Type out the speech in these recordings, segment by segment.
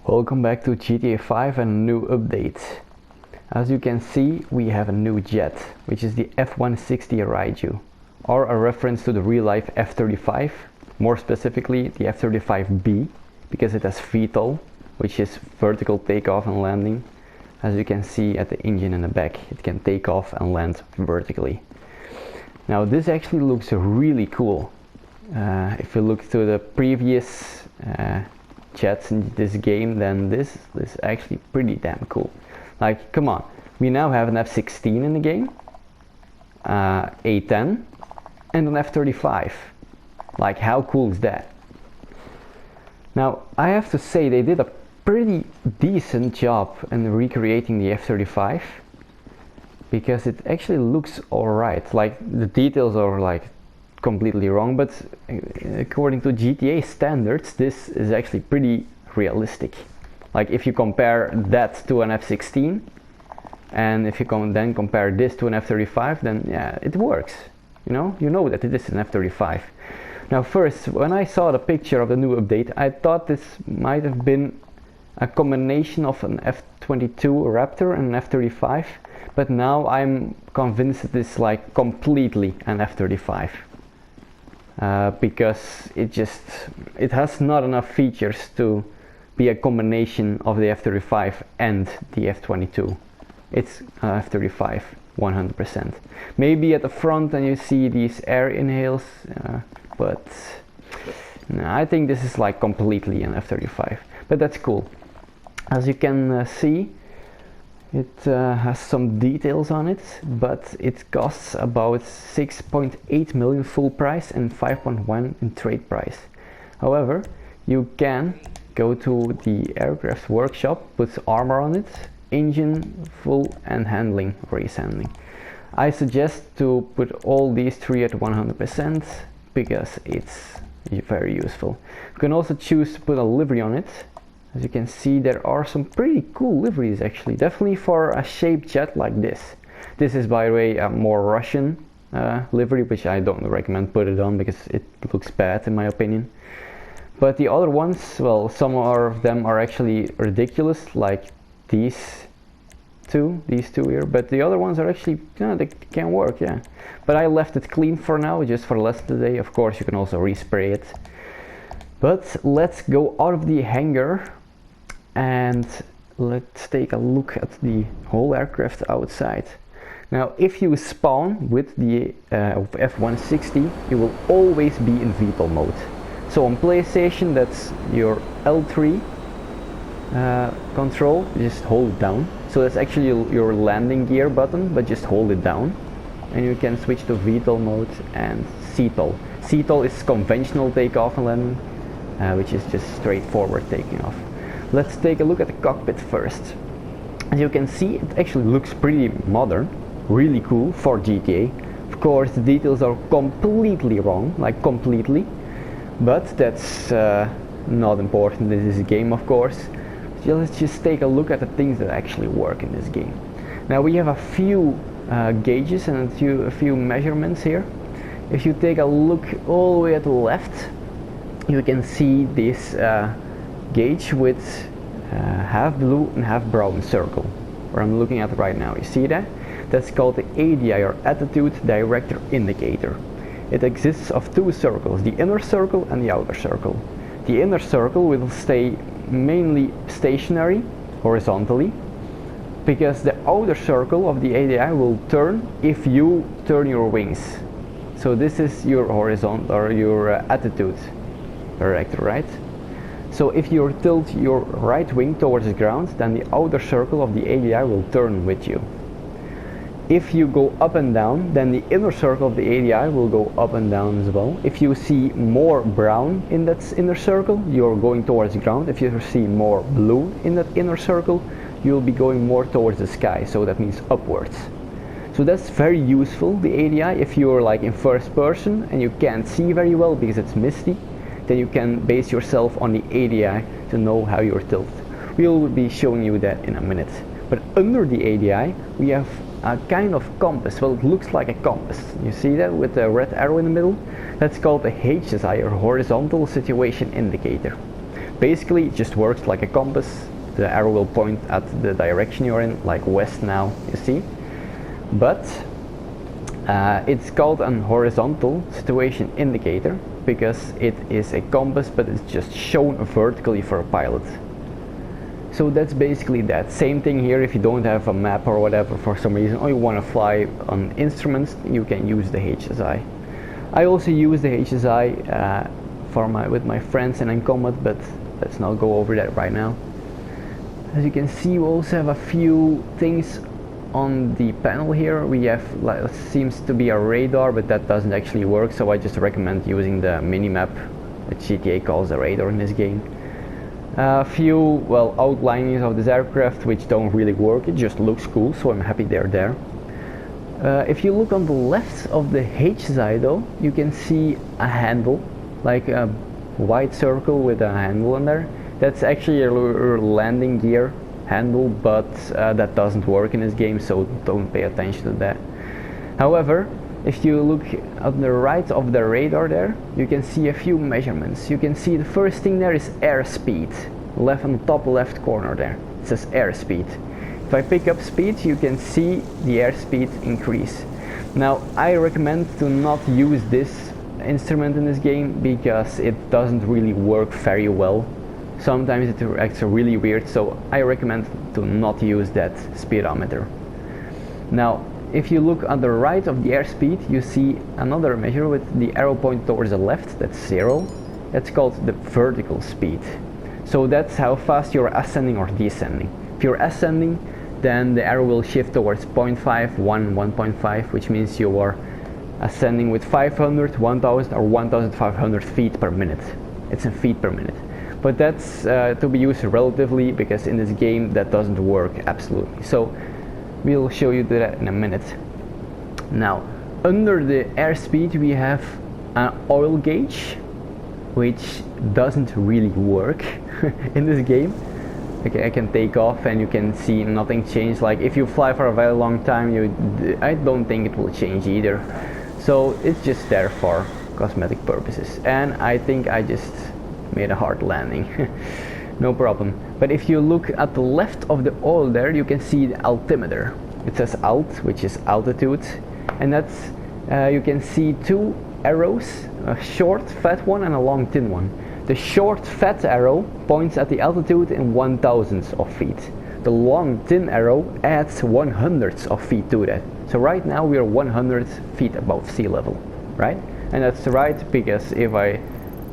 Welcome back to GTA 5 and a new update. As you can see, we have a new jet, which is the F-160 Raiju, or a reference to the real-life F-35, more specifically the F-35B, because it has VTOL, which is vertical takeoff and landing. As you can see at the engine in the back, it can take off and land vertically. Now this actually looks really cool. If you look to the previous jets in this game, then this is actually pretty damn cool. Like, come on, we now have an F-16 in the game, A-10 and an F-35. Like, how cool is that? Now I have to say they did a pretty decent job in recreating the F-35, because it actually looks alright. Like, the details are like completely wrong, but according to GTA standards this is actually pretty realistic. Like, if you compare that to an F-16 and if you then compare this to an F-35, then yeah, it works. You know that it is an F-35. Now first, when I saw the picture of the new update, I thought this might have been a combination of an F-22 Raptor and an F-35, but now I'm convinced that it's like completely an F-35. Because it has not enough features to be a combination of the F-35 and the F-22. It's F-35 100%. Maybe at the front and you see these air inhales, but no, I think this is like completely an F-35, but that's cool. As you can see, it has some details on it, but it costs about 6.8 million full price and 5.1 in trade price. However, you can go to the aircraft workshop, put armor on it, engine full and handling, race handling. I suggest to put all these three at 100% because it's very useful. You can also choose to put a livery on it. As you can see, there are some pretty cool liveries actually, definitely for a shaped jet like this. This is, by the way, a more Russian livery, which I don't recommend put it on because it looks bad in my opinion. But the other ones, well, some of them are actually ridiculous, like these two here, but the other ones are actually, they can work, yeah. But I left it clean for now, just for the rest of the day. Of course, you can also respray it. But let's go out of the hangar and let's take a look at the whole aircraft outside. Now, if you spawn with the F-160, you will always be in VTOL mode. So on PlayStation, that's your L3 control, just hold it down. So that's actually your landing gear button, but just hold it down. And you can switch to VTOL mode and CTOL. CTOL is conventional takeoff and landing, which is just straightforward taking off. Let's take a look at the cockpit first. As you can see, it actually looks pretty modern, really cool for GTA. Of course, the details are completely wrong, like completely, but that's not important. This is a game, of course. So let's just take a look at the things that actually work in this game. Now we have a few gauges and a few measurements here. If you take a look all the way at the left, you can see this gauge with half blue and half brown circle, where I'm looking at right now. You see that? That's called the ADI, or Attitude Director Indicator. It exists of two circles, the inner circle and the outer circle. The inner circle will stay mainly stationary, horizontally, because the outer circle of the ADI will turn if you turn your wings. So this is your horizontal, or your attitude director, right? So if you tilt your right wing towards the ground, then the outer circle of the ADI will turn with you. If you go up and down, then the inner circle of the ADI will go up and down as well. If you see more brown in that inner circle, you're going towards the ground. If you see more blue in that inner circle, you'll be going more towards the sky, so that means upwards. So that's very useful, the ADI, if you're like in first person and you can't see very well because it's misty, then you can base yourself on the ADI to know how you're tilted. We'll be showing you that in a minute. But under the ADI, we have a kind of compass. Well, it looks like a compass. You see that with the red arrow in the middle? That's called a HSI, or Horizontal Situation Indicator. basically it just works like a compass. The arrow will point at the direction you're in, like west now, you see. But it's called an horizontal situation indicator because it is a compass, but it's just shown vertically for a pilot. So that's basically that. Same thing here. If you don't have a map or whatever for some reason, or you want to fly on instruments, you can use the HSI. I also use the HSI with my friends in combat, but let's not go over that right now. As you can see, we also have a few things on the panel here. We have, like, seems to be a radar, but that doesn't actually work, so I just recommend using the mini-map that GTA calls the radar in this game. A few, well, outlinings of this aircraft which don't really work. It just looks cool, so I'm happy they're there. If you look on the left of the HSI though, you can see a handle, like a white circle with a handle on there. That's actually your landing gear handle, but that doesn't work in this game, so don't pay attention to that. However, if you look on the right of the radar there, you can see a few measurements. You can see the first thing there is airspeed, left on the top left corner there. It says airspeed. If I pick up speed, you can see the airspeed increase. Now, I recommend to not use this instrument in this game because it doesn't really work very well. Sometimes it acts really weird, so I recommend to not use that speedometer. Now, if you look on the right of the airspeed, you see another measure with the arrow pointed towards the left, that's 0. That's called the vertical speed. So that's how fast you're ascending or descending. If you're ascending, then the arrow will shift towards 0.5, 1, 1.5, which means you are ascending with 500, 1000 or 1500 feet per minute. It's in feet per minute. But that's to be used relatively, because in this game that doesn't work absolutely. So we'll show you that in a minute. Now, under the airspeed we have an oil gauge, which doesn't really work in this game. Okay, I can take off and you can see nothing change. Like if you fly for a very long time, I don't think it will change either. So it's just there for cosmetic purposes. And I think I just made a hard landing. No problem. But if you look at the left of the oil there, you can see the altimeter. It says alt, which is altitude, and that's you can see two arrows, a short fat one and a long thin one. The short fat arrow points at the altitude in 1000s of feet. The long thin arrow adds 100s of feet to that. So right now we are 100 feet above sea level, right? And that's right, because if I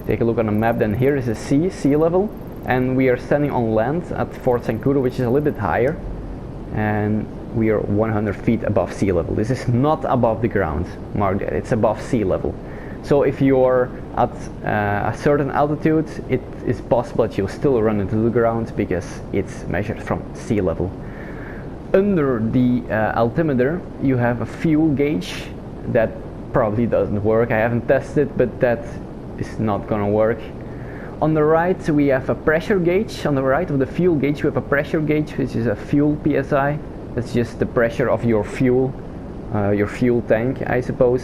take a look on the map, then here is the sea level, and we are standing on land at Fort Sankudo, which is a little bit higher, and we are 100 feet above sea level. This is not above the ground, mark that, it's above sea level. So if you're at a certain altitude, it is possible that you'll still run into the ground because it's measured from sea level. Under the altimeter, you have a fuel gauge that probably doesn't work. I haven't tested, but that is not gonna work. On the right we have a pressure gauge. On the right of the fuel gauge we have a pressure gauge, which is a fuel PSI. That's just the pressure of your fuel tank, I suppose.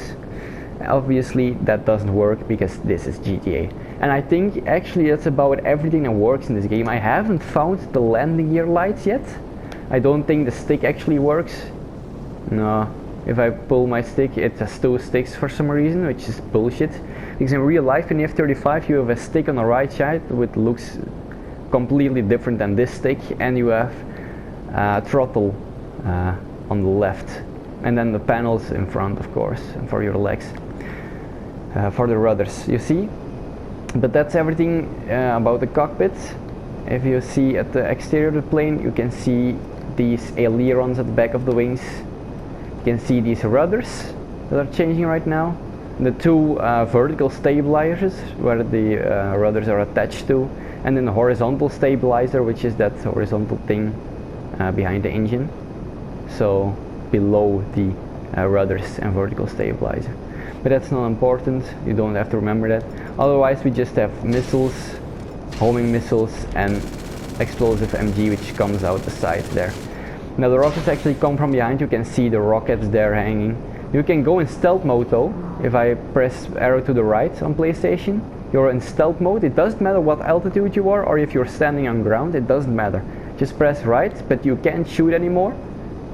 Obviously that doesn't work because this is GTA. And I think actually that's about everything that works in this game. I haven't found the landing gear lights yet. I don't think the stick actually works. No, if I pull my stick it has two sticks for some reason, which is bullshit. Because in real life in the F-35 you have a stick on the right side which looks completely different than this stick, and you have throttle on the left, and then the panels in front, of course, and for your legs, for the rudders, you see. But that's everything about the cockpit. If you see at the exterior of the plane, you can see these ailerons at the back of the wings. You can see these rudders that are changing right now. The two vertical stabilizers where the rudders are attached to, and then the horizontal stabilizer, which is that horizontal thing behind the engine, so below the rudders and vertical stabilizer. But that's not important, you don't have to remember that. Otherwise we just have missiles, homing missiles, and explosive MG which comes out the side there. Now the rockets actually come from behind. You can see the rockets there hanging. You can go in stealth mode though. If I press arrow to the right on PlayStation, you're in stealth mode. It doesn't matter what altitude you are or if you're standing on ground, it doesn't matter. Just press right, but you can't shoot anymore,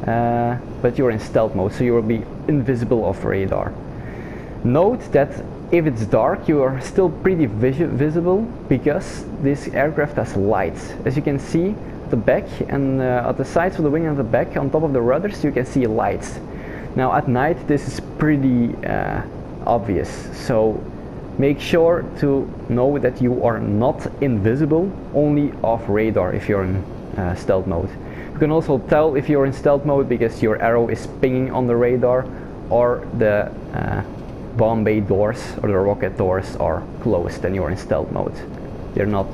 but you're in stealth mode, so you will be invisible off radar. Note that if it's dark, you are still pretty visible because this aircraft has lights. As you can see at the back and at the sides of the wing and the back, on top of the rudders, you can see lights. Now at night this is pretty obvious, so make sure to know that you are not invisible, only off radar if you're in stealth mode. You can also tell if you're in stealth mode because your arrow is pinging on the radar, or the bomb bay doors or the rocket doors are closed and you're in stealth mode. You're not.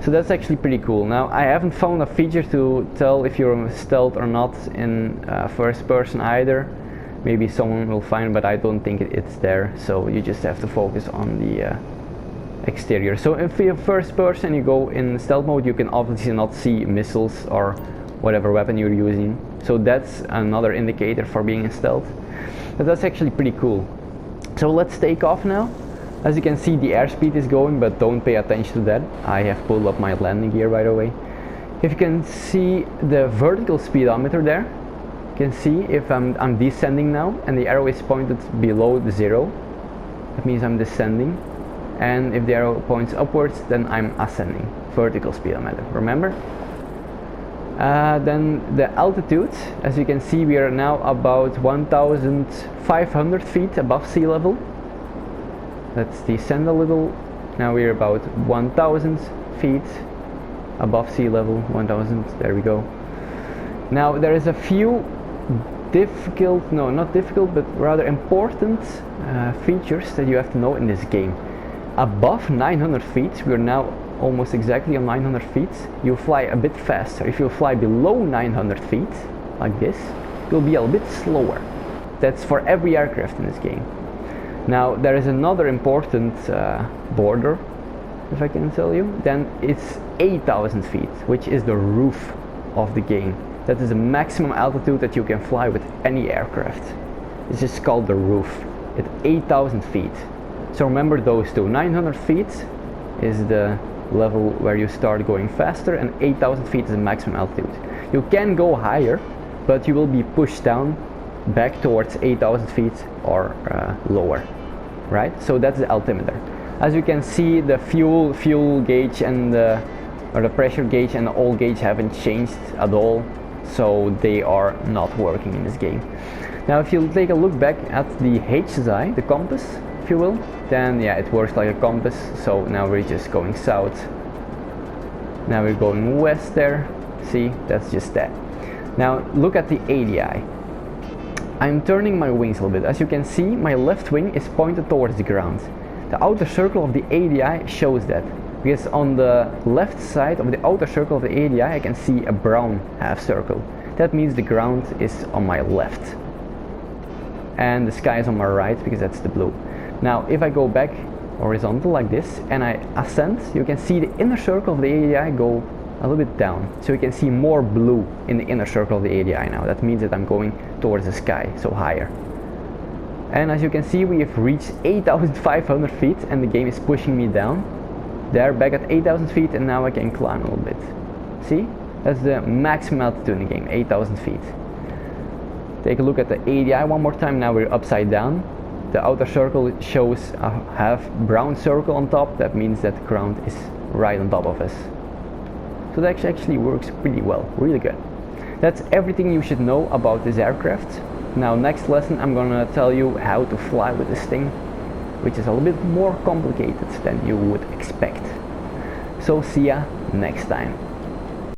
So that's actually pretty cool. Now I haven't found a feature to tell if you're in stealth or not in first person either. Maybe someone will find, but I don't think it's there, so you just have to focus on the exterior. So if you're first person, you go in stealth mode, you can obviously not see missiles or whatever weapon you're using, so that's another indicator for being in stealth. But that's actually pretty cool. So let's take off now. As you can see, the airspeed is going, but don't pay attention to that. I have pulled up my landing gear, by the way. If you can see the vertical speedometer there, you can see if I'm descending now and the arrow is pointed below the 0, that means I'm descending. And if the arrow points upwards, then I'm ascending. Vertical speedometer, remember? Then the altitude, as you can see, we are now about 1,500 feet above sea level. Let's descend a little. Now we're about 1,000 feet above sea level. 1,000, there we go. Now there is a few not difficult, but rather important features that you have to know in this game. Above 900 feet, we're now almost exactly on 900 feet, you fly a bit faster. If you fly below 900 feet, like this, you'll be a bit slower. That's for every aircraft in this game. Now there is another important border, if I can tell you. Then it's 8,000 feet, which is the roof of the game. That is the maximum altitude that you can fly with any aircraft. It's just called the roof at 8,000 feet. So remember those two. 900 feet is the level where you start going faster, and 8,000 feet is the maximum altitude. You can go higher, but you will be pushed down back towards 8,000 feet or lower, right? So that's the altimeter. As you can see, the fuel gauge and the pressure gauge and the oil gauge haven't changed at all, so they are not working in this game. Now if you take a look back at the HSI, the compass, if you will, then yeah, it works like a compass. So now we're just going south. Now we're going west there. See, that's just that. Now look at the ADI. I'm turning my wings a little bit. As you can see, my left wing is pointed towards the ground. The outer circle of the ADI shows that, because on the left side of the outer circle of the ADI I can see a brown half circle. That means the ground is on my left and the sky is on my right, because that's the blue. Now if I go back horizontal like this and I ascend, you can see the inner circle of the ADI go a little bit down, so you can see more blue in the inner circle of the ADI now. That means that I'm going towards the sky, so higher. And as you can see, we have reached 8,500 feet and the game is pushing me down. There, back at 8,000 feet, and now I can climb a little bit. See? That's the maximum altitude in the game, 8,000 feet. Take a look at the ADI one more time. Now we're upside down. The outer circle shows a half brown circle on top. That means that the ground is right on top of us. So that actually works pretty well, really good. That's everything you should know about this aircraft. Now next lesson I'm gonna tell you how to fly with this thing, which is a little bit more complicated than you would expect. So see ya next time.